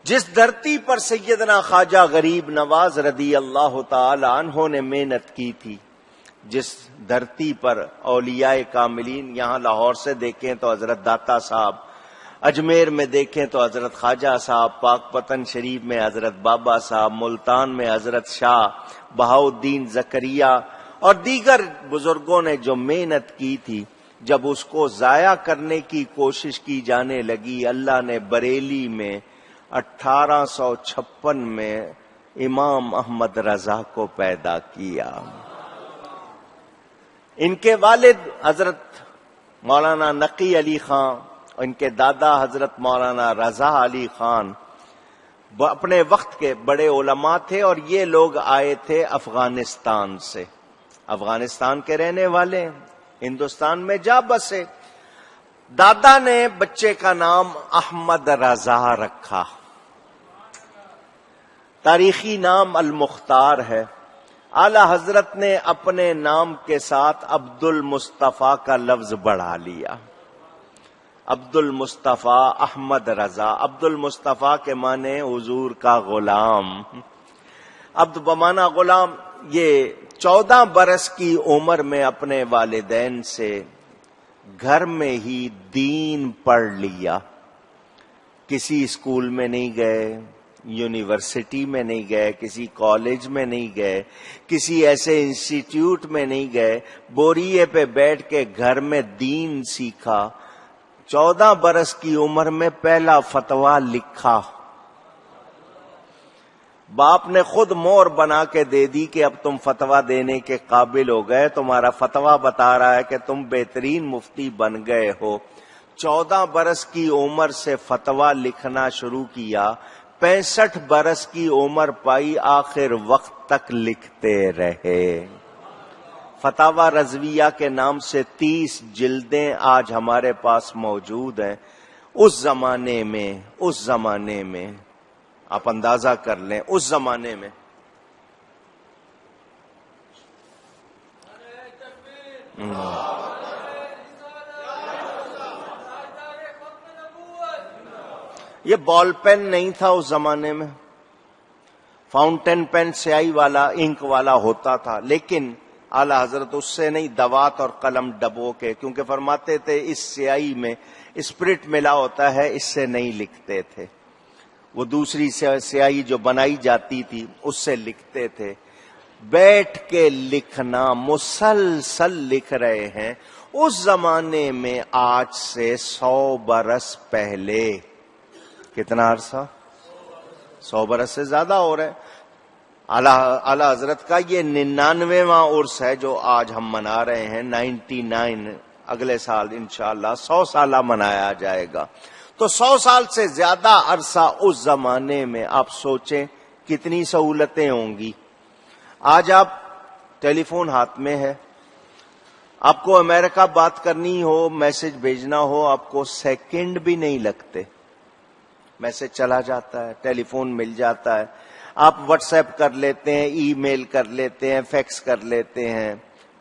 جس دھرتی پر سیدنا خواجہ غریب نواز رضی اللہ تعالی عنہ نے محنت کی تھی، جس دھرتی پر اولیاء کاملین، یہاں لاہور سے دیکھیں تو حضرت داتا صاحب، اجمیر میں دیکھیں تو حضرت خواجہ صاحب، پاک پتن شریف میں حضرت بابا صاحب، ملتان میں حضرت شاہ بہاؤالدین زکریا اور دیگر بزرگوں نے جو محنت کی تھی، جب اس کو ضائع کرنے کی کوشش کی جانے لگی، اللہ نے بریلی میں 1856 میں امام احمد رضا کو پیدا کیا۔ ان کے والد حضرت مولانا نقی علی خان، ان کے دادا حضرت مولانا رضا علی خان اپنے وقت کے بڑے علماء تھے، اور یہ لوگ آئے تھے افغانستان سے، افغانستان کے رہنے والے، ہندوستان میں جا بسے۔ دادا نے بچے کا نام احمد رضا رکھا، تاریخی نام المختار ہے۔ اعلی حضرت نے اپنے نام کے ساتھ عبد المصطفیٰ کا لفظ بڑھا لیا، عبد المصطفیٰ احمد رضا۔ عبد المصطفیٰ کے معنی حضور کا غلام، عبد بمانا غلام۔ یہ 14 برس کی عمر میں اپنے والدین سے گھر میں ہی دین پڑھ لیا، کسی اسکول میں نہیں گئے، یونیورسٹی میں نہیں گئے، کسی کالج میں نہیں گئے، کسی ایسے انسٹیٹیوٹ میں نہیں گئے، بوریے پہ بیٹھ کے گھر میں دین سیکھا۔ 14 برس کی عمر میں پہلا فتویٰ لکھا، باپ نے خود مور بنا کے دے دی کہ اب تم فتویٰ دینے کے قابل ہو گئے، تمہارا فتویٰ بتا رہا ہے کہ تم بہترین مفتی بن گئے ہو۔ 14 برس کی عمر سے فتویٰ لکھنا شروع کیا، 65 برس کی عمر پائی، آخر وقت تک لکھتے رہے۔ فتاوی رضویہ کے نام سے 30 جلدیں آج ہمارے پاس موجود ہیں۔ اس زمانے میں آپ اندازہ کر لیں، اس زمانے میں یہ بال پین نہیں تھا، اس زمانے میں فاؤنٹین پین سیاہی والا، انک والا ہوتا تھا، لیکن اعلی حضرت اس سے نہیں، دوات اور قلم ڈبو کے، کیونکہ فرماتے تھے اس سیاہی میں اسپرٹ ملا ہوتا ہے، اس سے نہیں لکھتے تھے۔ وہ دوسری سیاہی جو بنائی جاتی تھی اس سے لکھتے تھے۔ بیٹھ کے لکھنا، مسلسل لکھ رہے ہیں۔ اس زمانے میں آج سے 100 برس پہلے، کتنا عرصہ؟ 100 برس سے زیادہ ہو رہا ہے۔ اعلی حضرت کا یہ 99واں عرس ہے جو آج ہم منا رہے ہیں، 99۔ اگلے سال انشاءاللہ 100 سالہ منایا جائے گا۔ تو 100 سال سے زیادہ عرصہ اس زمانے میں آپ سوچیں کتنی سہولتیں ہوں گی۔ آج آپ ٹیلی فون ہاتھ میں ہے، آپ کو امریکہ بات کرنی ہو، میسج بھیجنا ہو، آپ کو سیکنڈ بھی نہیں لگتے، میسج چلا جاتا ہے، ٹیلی فون مل جاتا ہے، آپ واٹس ایپ کر لیتے ہیں، ای میل کر لیتے ہیں، فیکس کر لیتے ہیں،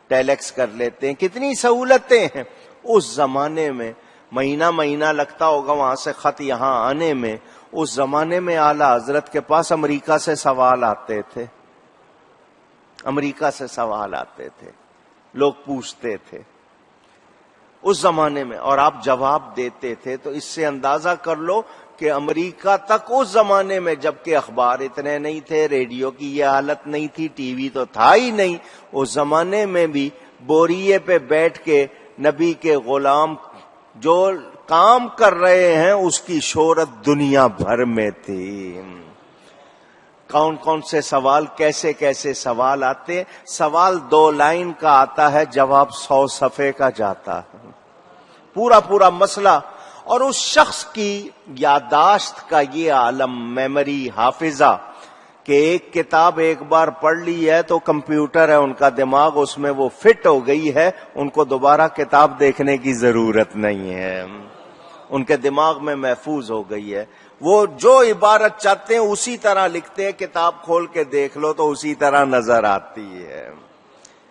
ٹیلیکس کر لیتے ہیں، کتنی سہولتیں ہیں۔ اس زمانے میں مہینہ لگتا ہوگا وہاں سے خط یہاں آنے میں۔ اس زمانے میں اعلی حضرت کے پاس امریکہ سے سوال آتے تھے، امریکہ سے سوال آتے تھے، لوگ پوچھتے تھے اس زمانے میں، اور آپ جواب دیتے تھے۔ تو اس سے اندازہ کر لو کہ امریکہ تک اس زمانے میں، جبکہ اخبار اتنے نہیں تھے، ریڈیو کی یہ حالت نہیں تھی، ٹی وی تو تھا ہی نہیں، اس زمانے میں بھی بوریے پہ بیٹھ کے نبی کے غلام جو کام کر رہے ہیں اس کی شہرت دنیا بھر میں تھی۔ کون کون سے سوال، کیسے کیسے سوال آتے، سوال 2 لائن کا آتا ہے، جواب 100 صفحے کا جاتا ہے، پورا مسئلہ۔ اور اس شخص کی یادداشت کا یہ عالم، میموری، حافظہ، کہ ایک کتاب ایک بار پڑھ لی ہے تو کمپیوٹر ہے ان کا دماغ، اس میں وہ فٹ ہو گئی ہے، ان کو دوبارہ کتاب دیکھنے کی ضرورت نہیں ہے، ان کے دماغ میں محفوظ ہو گئی ہے۔ وہ جو عبارت چاہتے ہیں اسی طرح لکھتے ہیں، کتاب کھول کے دیکھ لو تو اسی طرح نظر آتی ہے۔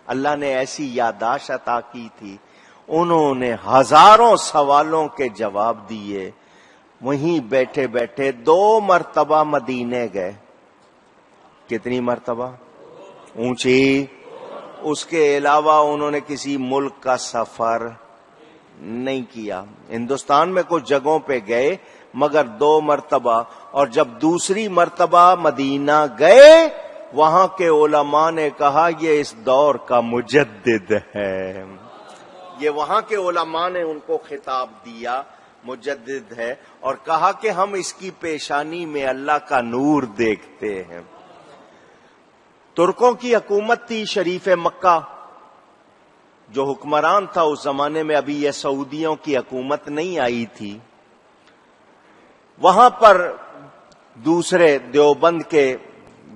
اللہ نے ایسی یادداشت عطا کی تھی، انہوں نے ہزاروں سوالوں کے جواب دیے۔ وہیں بیٹھے بیٹھے 2 مرتبہ مدینے گئے. کتنی مرتبہ؟ اونچی. اس کے علاوہ انہوں نے کسی ملک کا سفر نہیں کیا. ہندوستان میں کچھ جگہوں پہ گئے مگر 2 مرتبہ. اور جب دوسری مرتبہ مدینہ گئے وہاں کے علماء نے کہا یہ اس دور کا مجدد ہے. یہ وہاں کے علماء نے ان کو خطاب دیا مجدد ہے، اور کہا کہ ہم اس کی پیشانی میں اللہ کا نور دیکھتے ہیں. ترکوں کی حکومت تھی شریف مکہ. جو حکمران تھا اس زمانے میں، ابھی یہ سعودیوں کی حکومت نہیں آئی تھی، وہاں پر دوسرے دیوبند کے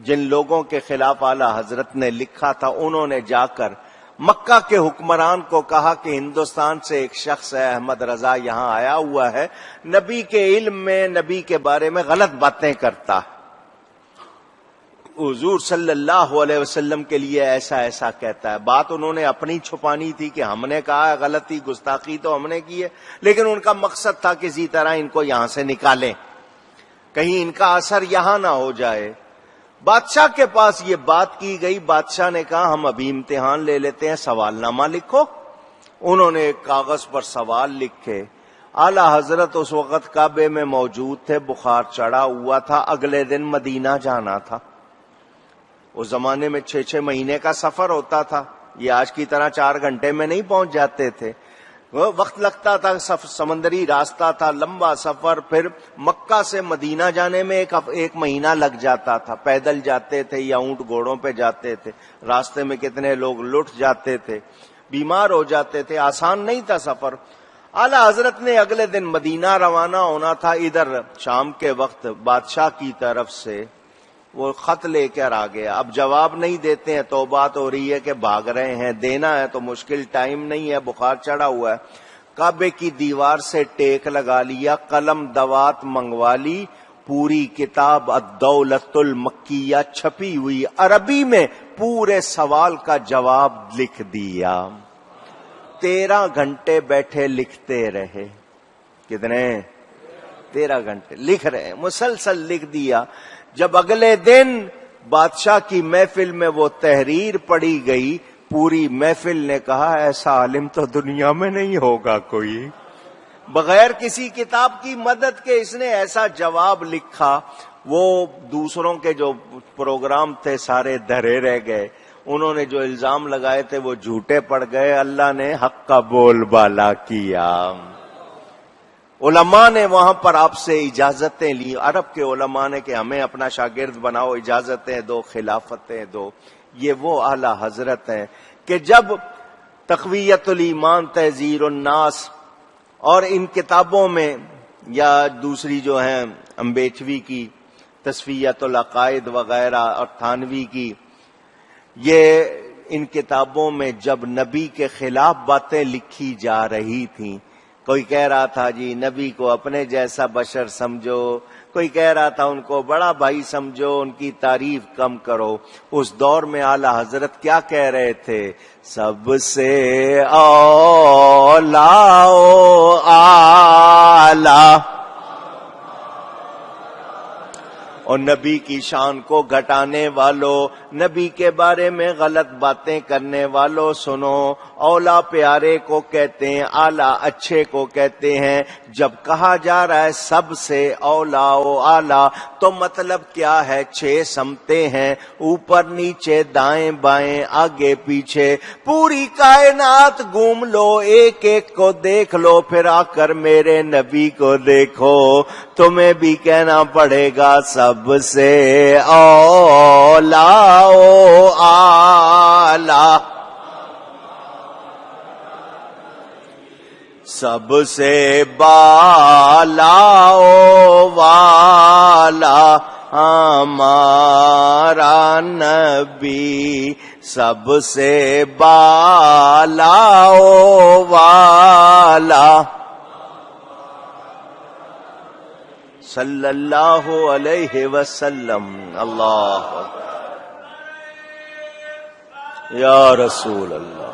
جن لوگوں کے خلاف اعلی حضرت نے لکھا تھا، انہوں نے جا کر مکہ کے حکمران کو کہا کہ ہندوستان سے ایک شخص ہے احمد رضا، یہاں آیا ہوا ہے، نبی کے علم میں، نبی کے بارے میں غلط باتیں کرتا ہے، حضور صلی اللہ علیہ وسلم کے لیے ایسا ایسا کہتا ہے. بات انہوں نے اپنی چھپانی تھی کہ ہم نے کہا ہے، غلطی گستاخی تو ہم نے کی ہے، لیکن ان کا مقصد تھا کسی طرح ان کو یہاں سے نکالیں، کہیں ان کا اثر یہاں نہ ہو جائے. بادشاہ کے پاس یہ بات کی گئی. بادشاہ نے کہا ہم ابھی امتحان لے لیتے ہیں، سوال نامہ لکھو. انہوں نے ایک کاغذ پر سوال لکھے. اعلی حضرت اس وقت کعبے میں موجود تھے، بخار چڑھا ہوا تھا، اگلے دن مدینہ جانا تھا. اس زمانے میں 6 مہینے کا سفر ہوتا تھا، یہ آج کی طرح 4 گھنٹے میں نہیں پہنچ جاتے تھے، وقت لگتا تھا، سمندری راستہ تھا، لمبا سفر. پھر مکہ سے مدینہ جانے میں ایک مہینہ لگ جاتا تھا. پیدل جاتے تھے یا اونٹ گھوڑوں پہ جاتے تھے، راستے میں کتنے لوگ لٹ جاتے تھے، بیمار ہو جاتے تھے، آسان نہیں تھا سفر. اعلی حضرت نے اگلے دن مدینہ روانہ ہونا تھا. ادھر شام کے وقت بادشاہ کی طرف سے وہ خط لے کر آ گیا. اب جواب نہیں دیتے ہیں تو بات ہو رہی ہے کہ بھاگ رہے ہیں، دینا ہے تو مشکل ٹائم نہیں ہے، بخار چڑھا ہوا ہے. کعبے کی دیوار سے ٹیک لگا لیا، قلم دوات منگوا لی، پوری کتاب الدولت المکیہ چھپی ہوئی عربی میں پورے سوال کا جواب لکھ دیا. 13 گھنٹے بیٹھے لکھتے رہے. کتنے؟ 13 گھنٹے لکھ رہے ہیں، مسلسل لکھ دیا. جب اگلے دن بادشاہ کی محفل میں وہ تحریر پڑھی گئی، پوری محفل نے کہا ایسا عالم تو دنیا میں نہیں ہوگا کوئی، بغیر کسی کتاب کی مدد کے اس نے ایسا جواب لکھا. وہ دوسروں کے جو پروگرام تھے سارے دھرے رہ گئے، انہوں نے جو الزام لگائے تھے وہ جھوٹے پڑ گئے. اللہ نے حق کا بول بالا کیا. علماء نے وہاں پر آپ سے اجازتیں لی، عرب کے علماء نے، کہ ہمیں اپنا شاگرد بناؤ، اجازتیں دو، خلافتیں دو. یہ وہ اعلی حضرت ہیں کہ جب تقویت الایمان، تحذیر الناس اور ان کتابوں میں، یا دوسری جو ہیں امبیچوی کی تصفیت العقائد وغیرہ اور تھانوی کی، یہ ان کتابوں میں جب نبی کے خلاف باتیں لکھی جا رہی تھیں، کوئی کہہ رہا تھا جی نبی کو اپنے جیسا بشر سمجھو، کوئی کہہ رہا تھا ان کو بڑا بھائی سمجھو، ان کی تعریف کم کرو. اس دور میں اعلی حضرت کیا کہہ رہے تھے؟ سب سے اولا اعلی، اور نبی کی شان کو گھٹانے والوں، نبی کے بارے میں غلط باتیں کرنے والوں سنو. اولا پیارے کو کہتے ہیں، اعلیٰ اچھے کو کہتے ہیں. جب کہا جا رہا ہے سب سے اولا و اعلیٰ تو مطلب کیا ہے؟ 6 سمتیں ہیں، اوپر نیچے دائیں بائیں آگے پیچھے، پوری کائنات گھوم لو، ایک ایک کو دیکھ لو، پھر آ کر میرے نبی کو دیکھو، تمہیں بھی کہنا پڑے گا سب سے اولا و اعلیٰ، سب سے بالا و والا ہمارا نبی، سب سے بالا و والا صلی اللہ علیہ وسلم. اللہ یا رسول اللہ.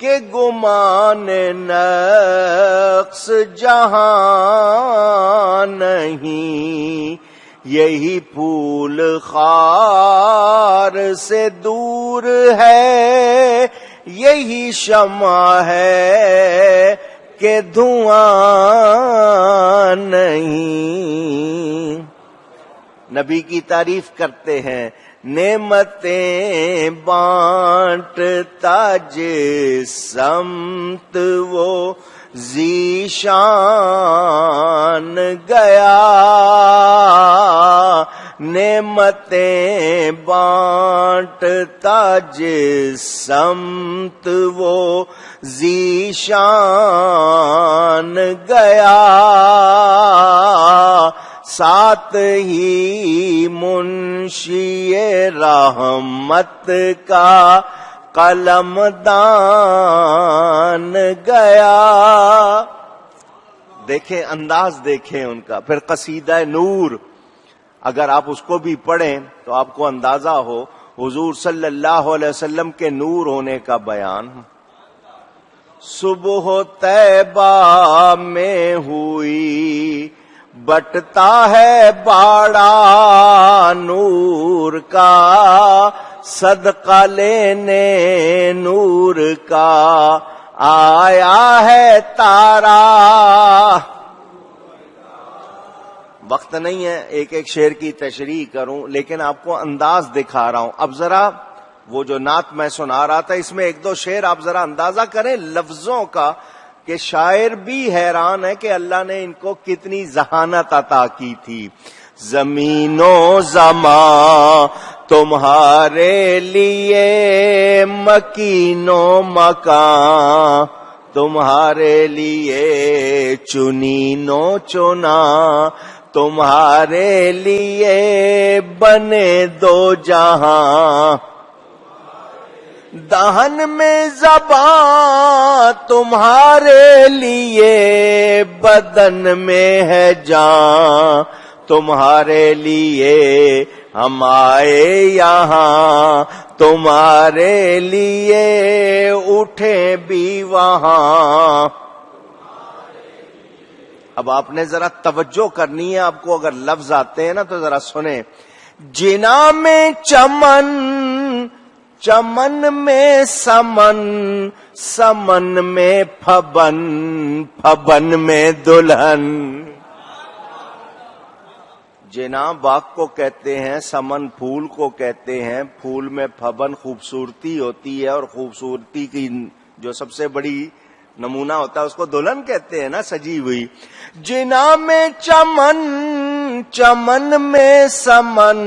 کہ گمان نقص جہاں نہیں، یہی پھول خار سے دور ہے، یہی شمع ہے کہ دھواں نہیں۔ نبی کی تعریف کرتے ہیں، نعمتیں بانٹتا جس سمت وہ ذیشان گیا، نعمتیں بانٹتا جس سمت وہ ذیشان گیا، ساتھ ہی منشی رحمت کا قلم دان گیا۔ دیکھیں انداز، دیکھیں ان کا۔ پھر قصیدہ نور اگر آپ اس کو بھی پڑھیں تو آپ کو اندازہ ہو حضور صلی اللہ علیہ وسلم کے نور ہونے کا بیان۔ صبح طیبہ میں ہوئی بٹتا ہے باڑا نور کا، صدقہ لینے نور کا آیا ہے تارا۔ وقت نہیں ہے ایک ایک شعر کی تشریح کروں، لیکن آپ کو انداز دکھا رہا ہوں۔ اب ذرا وہ جو نعت میں سنا رہا تھا، اس میں ایک دو شعر آپ ذرا اندازہ کریں لفظوں کا، کہ شاعر بھی حیران ہے کہ اللہ نے ان کو کتنی ذہانت عطا کی تھی۔ زمین و زمان تمہارے لیے، مکین و مکان تمہارے لیے، چنین و چنا تمہارے لیے، بنے دو جہاں دہن میں زبان تمہارے لیے، بدن میں ہے جان تمہارے لیے، ہم آئے یہاں تمہارے لیے، اٹھے بھی وہاں۔ اب آپ نے ذرا توجہ کرنی ہے، آپ کو اگر لفظ آتے ہیں نا تو ذرا سنیں۔ جنا میں چمن، چمن میں سمن، سمن میں پھبن، پھبن میں دلہن۔ جنا باغ کو کہتے ہیں، سمن پھول کو کہتے ہیں، پھول میں پھبن خوبصورتی ہوتی ہے، اور خوبصورتی کی جو سب سے بڑی نمونہ ہوتا ہے اس کو دلہن کہتے ہیں نا، سجی ہوئی۔ جنا میں چمن، چمن میں سمن،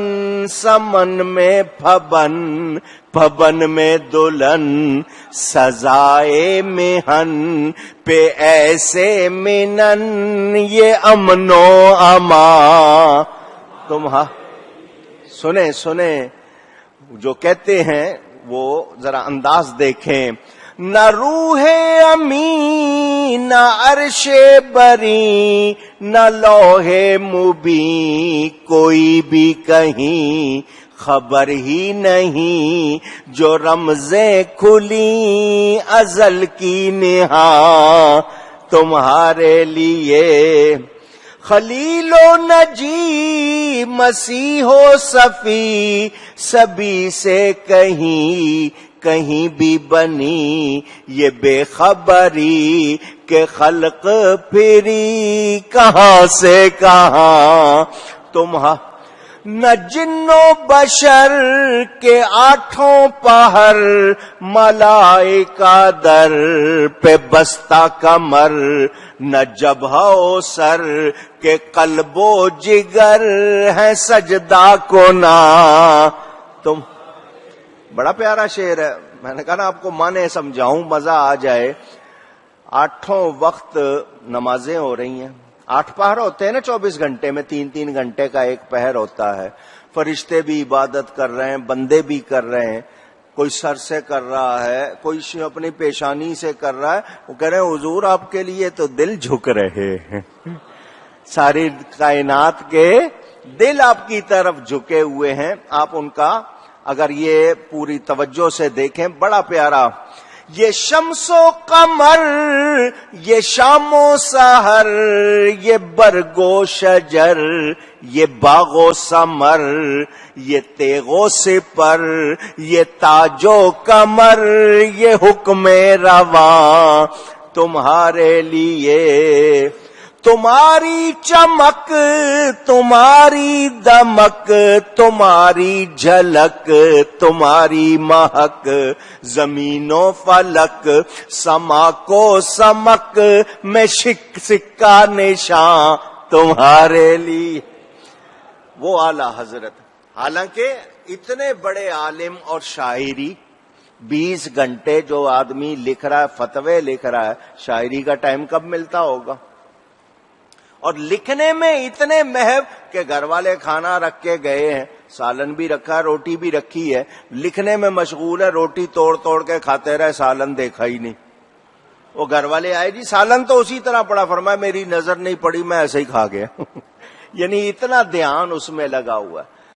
سمن میں پھبن، پھبن میں دلہن، سزائے محن پہ ایسے منن، یہ امن و امان۔ تم سنیں سنیں جو کہتے ہیں وہ ذرا انداز دیکھیں۔ نہ روح امین، نہ عرش بری، نہ لوح مبین، کوئی بھی کہیں خبر ہی نہیں، جو رمزیں کھلی ازل کی نہاں تمہارے لیے۔ خلیل و نجی، مسیح و صفی، سبھی سے کہیں کہیں بھی بنی یہ بے خبری، کہ خلق پھری کہاں سے کہاں نہ جن و بشر کے آٹھوں پہر، ملائکہ در پہ بستہ کمر، نہ جبہہ و سر کے قلب و جگر ہے سجدہ کنا۔ تم بڑا پیارا شعر ہے، میں نے کہا نا آپ کو معنی سمجھاؤں مزہ آ جائے۔ آٹھوں وقت نمازیں ہو رہی ہیں، 8 پہر ہوتے ہیں نا 24 گھنٹے میں، 3 گھنٹے کا ایک پہر ہوتا ہے۔ فرشتے بھی عبادت کر رہے ہیں، بندے بھی کر رہے ہیں، کوئی سر سے کر رہا ہے، کوئی اپنی پیشانی سے کر رہا ہے۔ وہ کہہ رہے ہیں حضور آپ کے لیے تو دل جھک رہے ہیں، ساری کائنات کے دل آپ کی طرف جھکے ہوئے ہیں۔ آپ ان کا اگر یہ پوری توجہ سے دیکھیں، بڑا پیارا یہ شمس و قمر، یہ شام و سحر، یہ برگ و شجر، یہ باغ و ثمر، یہ تیغ و سپر، یہ تاج و کمر، یہ حکم رواں تمہارے لیے، تمہاری چمک، تمہاری دمک، تمہاری جھلک، تمہاری مہک، زمین و فلک، سما کو سمک میں سکہ نشان تمہارے لیے۔ وہ اعلی حضرت، حالانکہ اتنے بڑے عالم اور شاعری، 20 گھنٹے جو آدمی لکھ رہا ہے، فتوے لکھ رہا ہے، شاعری کا ٹائم کب ملتا ہوگا؟ اور لکھنے میں اتنے محب کہ گھر والے کھانا رکھ کے گئے ہیں، سالن بھی رکھا، روٹی بھی رکھی ہے، لکھنے میں مشغول ہے، روٹی توڑ توڑ کے کھاتے رہے، سالن دیکھا ہی نہیں۔ وہ گھر والے آئے، جی سالن تو اسی طرح پڑا، فرمایا میری نظر نہیں پڑی، میں ایسے ہی کھا گیا۔ یعنی اتنا دھیان اس میں لگا ہوا ہے۔